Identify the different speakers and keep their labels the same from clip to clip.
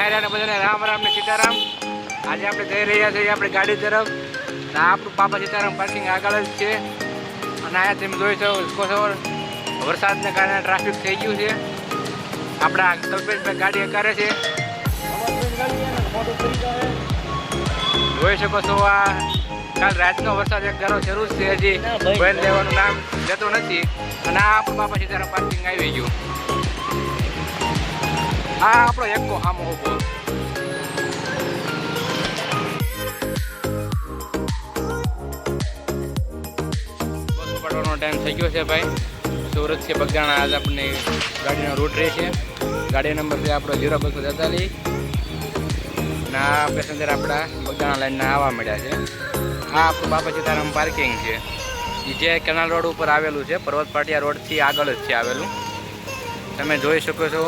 Speaker 1: કાયરાને બધાને રામ રામ ને સીતારામ. આજે આપણે જઈ રહ્યા છીએ આપણી ગાડી તરફ. આપણું બાપા સીતારામ પાર્કિંગ આગળ જ છે. અને અહીંયા તમે જોઈ શકો છો વરસાદને કારણે ટ્રાફિક થઈ ગયું છે. આપણા કલ્પેશભાઈ ગાડી કરે છે. જોઈ શકો છો આ કાલ રાતનો વરસાદ એક ધારો શરૂ છે. હજી બંધ લેવાનું નામ લેતો નથી. અને આ આપણું બાપા સીતારામ પાર્કિંગ આવી ગયું. આ આપણો એકો આમો ઉભો. બસ પડવાનો ટાઈમ થઈ ગયો છે ભાઈ. સુરત છે બગદાણા આજ આપણને ગાડીનો રૂટ રહે છે. ગાડી નંબર છે આપણો 0243. ના પેસેન્જર આપણા બગદાણા લાઈનના આવવા મળ્યા છે. આ આપણું બાપા સીતારામ પાર્કિંગ છે. એ જે કેનાલ રોડ ઉપર આવેલું છે. પર્વત પાટિયા રોડથી આગળ જ છે આવેલું. તમે જોઈ શકો છો.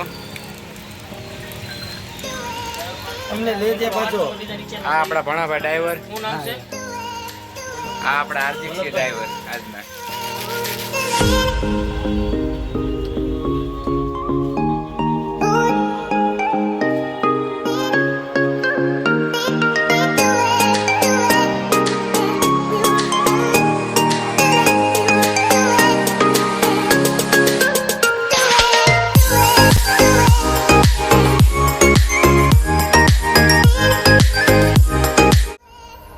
Speaker 2: અમને લઈ દે પાછો.
Speaker 1: આ આપણા ભણાભાઈ ડ્રાઈવર. આ આપણા હાર્દિક છે ડ્રાઈવર આજના.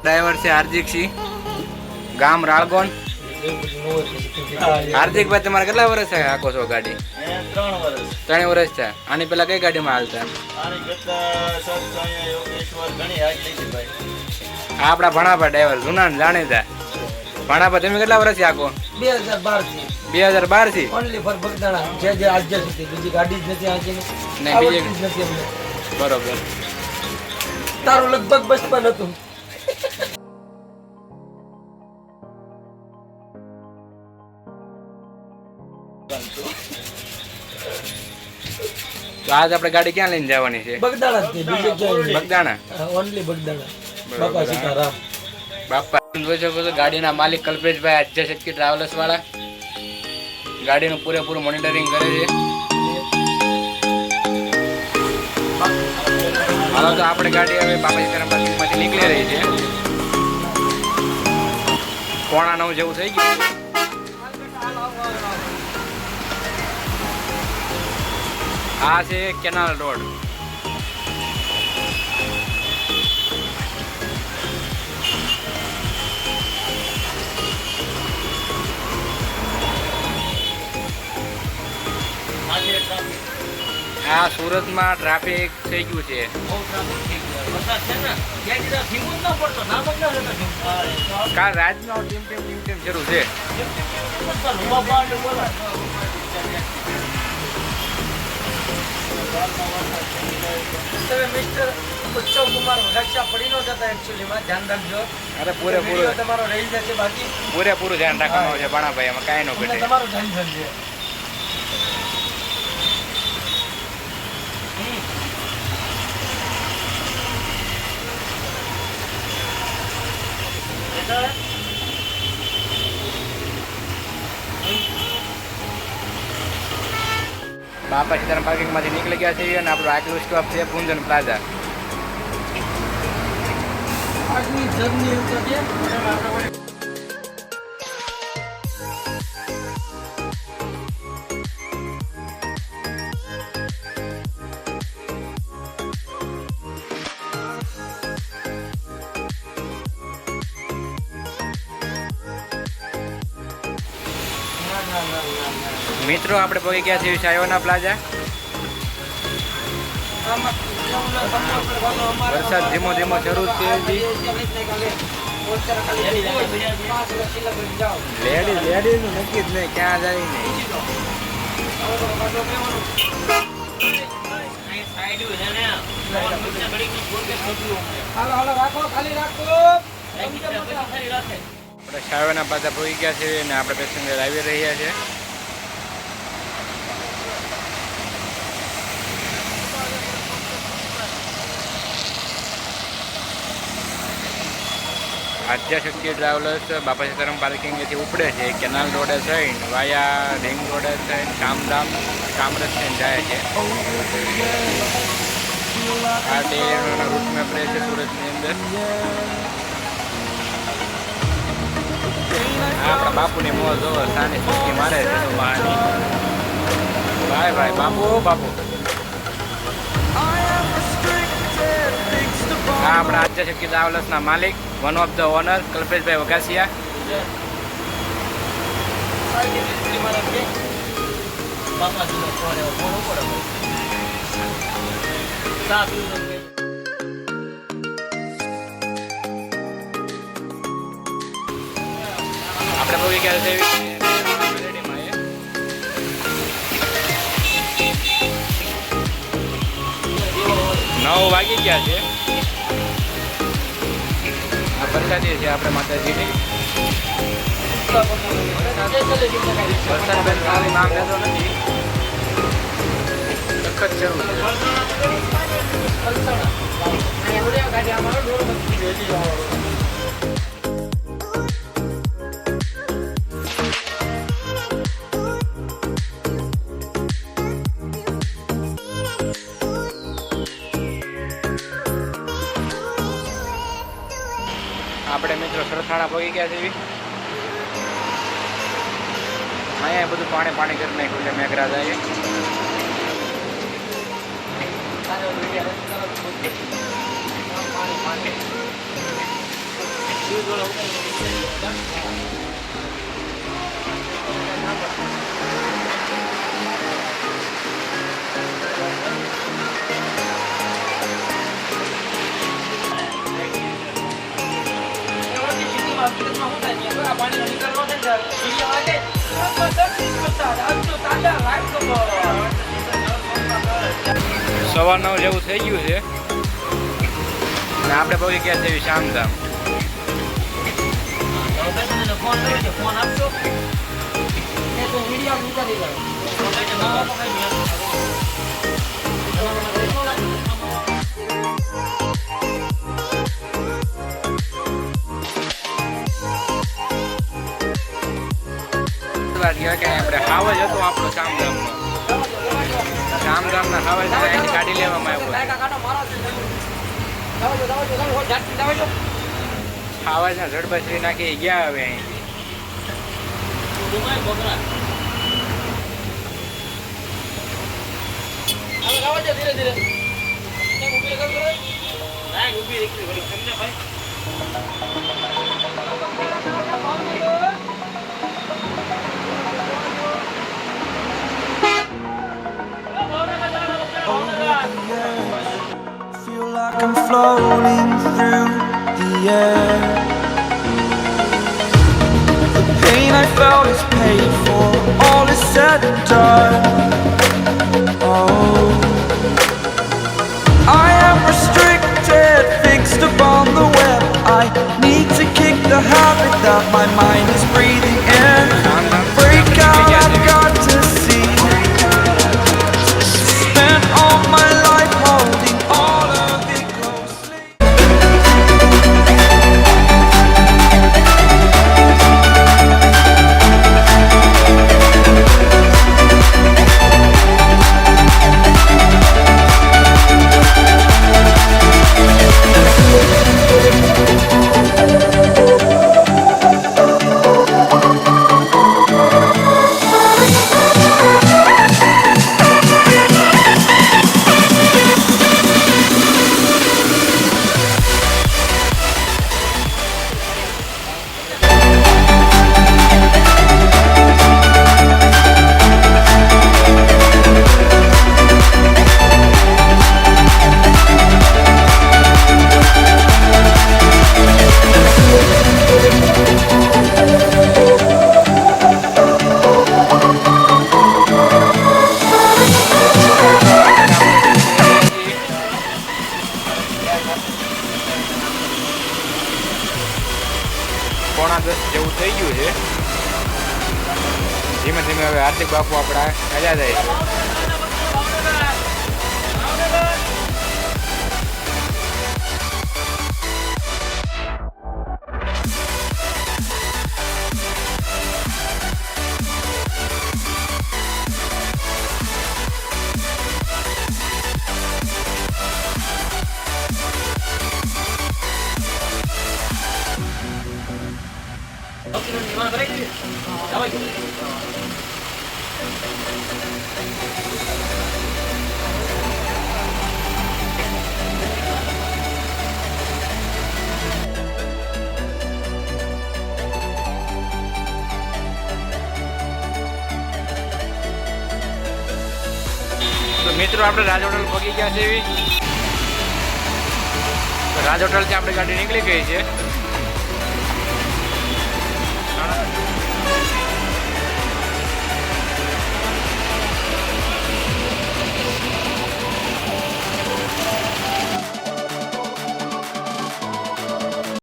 Speaker 1: ડ્રાઈવર છે હાર્દિકસિંહ, ગામ રાળગોન. હાર્દિકભાઈ તમારે કેટલા વર્ષ છે આખો છો ગાડી? 3 વર્ષ છે. આની પેલા કઈ ગાડીમાં હાલતા? આ આપણા ભણાભા ડ્રાઈવર જૂના જાણીતા. ભણાભા તમે કેટલા વર્ષ આખો? 2012 થી
Speaker 2: ઓનલી ફોર બગદાણા. જે આજ સુધી બીજી ગાડી જ નથી આજી
Speaker 1: ને બીજી
Speaker 2: નથી અમને.
Speaker 1: બરોબર.
Speaker 2: તારું લગભગ બચપન હતું.
Speaker 1: તો આજ આપણે ગાડી ક્યાં લઈને જવાની છે?
Speaker 2: બગદાણા થી બીજે ક્યાંય
Speaker 1: બગદાણા.
Speaker 2: ઓનલી બગદાણા. બાપા સીતારામ.
Speaker 1: બાપા જોઈ શકો છો ગાડીના માલિક કલ્પેશભાઈ આદ્ય શક્તિ ટ્રાવેલર્સ વાળા ગાડીનું પૂરેપૂરું મોનિટરિંગ કરે છે. હાલો તો આપણે ગાડી હવે બાપા સીતારામ પાર્કિંગમાંથી નીકળી રહી છે. 8:45 જેવું થઈ ગયું. આ છે કેનાલ રોડ. આ સુરતમાં ટ્રાફિક થઈ ગયું છે. કાલ રાતનો ટીમ શરૂ છે.
Speaker 2: મિસ્ટર ઉત્સવ કુમાર વઘાસિયા પડી ન જતા એકચ્યુઅલીમાં ધ્યાન રાખજો.
Speaker 1: અરે પૂરેપૂરું
Speaker 2: તમારો રહી જશે. બાકી
Speaker 1: પૂરેપૂરું ધ્યાન રાખવાનું છે ભાણાભાઈ. એમાં કાંઈ ન ઘટે.
Speaker 2: તમારું ટેન્શન છે.
Speaker 1: બાપા સીતારામ પાર્કિંગમાંથી નીકળી ગયા છીએ અને આપણું આગલું સ્ટોપ છે પૂંજન પ્લાઝા.
Speaker 2: આજની જર્ની ઉપર છે.
Speaker 1: મિત્રો આપણે પહોંચી ગયા છીએ સાયોના પ્લાઝા. વરસાદ ધીમો ધીમો શરૂ છે. લેડીઝ નું નક્કી જ નહીં ક્યાં જાય નહીં. આપણે સાયોના પ્લાઝા પહોંચી ગયા છીએ અને આપણે પેસેન્જર આવી રહ્યા છે. આદ્ય શક્તિ ટ્રાવેલર્સ બાપા સીતારામ પાર્કિંગથી ઉપડે છે. કેનાલ રોડે થઈને વાયા રિંગ રોડે થઈને કામધામ કામરજ થઈને જાય છે. આ ડેલીનો રૂટ મેપ રહે છે સુરતની અંદર. આપણા બાપુની મોજ જોવો, સાની સુસ્તી મારે છે તો બહારની. ભાઈ ભાઈ બાપુ બાપુ. આ આપણા આદ્ય શક્તિ ટ્રાવેલર્સના માલિક, વન ઓફ ધ ઓનર કલ્પેશભાઈ વઘાસિયા. આપણે બહુ ગયા છે 9 વાગી ગયા છે. આ પ્રસાદી છે આપણે માતાજીની. વરસાદબેન ખાલી નામ લેતો નથી, સખત જરૂર છે. આપણે મિત્રો સરથાણા પહોંચી ગયા છે. અહીંયા બધું પાણી પાણી કરી નાખ્યું એટલે મેઘરાજાએ. સવા 9 જેવું થઈ ગયું છે અને આપણે પહોંચી ગયા છે શામધામ.
Speaker 2: ફોન આપશો
Speaker 1: આપણે હાવજ હતો આપણો શામધામનો. શામધામના હાવજ ગાડી લેવામાં આવ્યો. હાવજના જડબશ્રી નાખી ગયા હવે અહીં.
Speaker 2: ધીરે ધીરે
Speaker 3: Feel like I'm floating through the air. The pain I felt is paid for, all is said and done. Oh, I am restricted, fixed upon the web. I need to kick the habit that my mind is breathing in. Break out, I've got to see. Spent all my life holding all of it closely.
Speaker 1: પોણા 10 જેવું થઈ ગયું છે. ધીમે ધીમે હવે હાર્દિક બાપુ આપણા હજા જાય છે. તો મિત્રો આપણે રાજ હોટલ પગી ગયા છે એવી. રાજ હોટલથી આપણી ગાડી નીકળી ગઈ છે.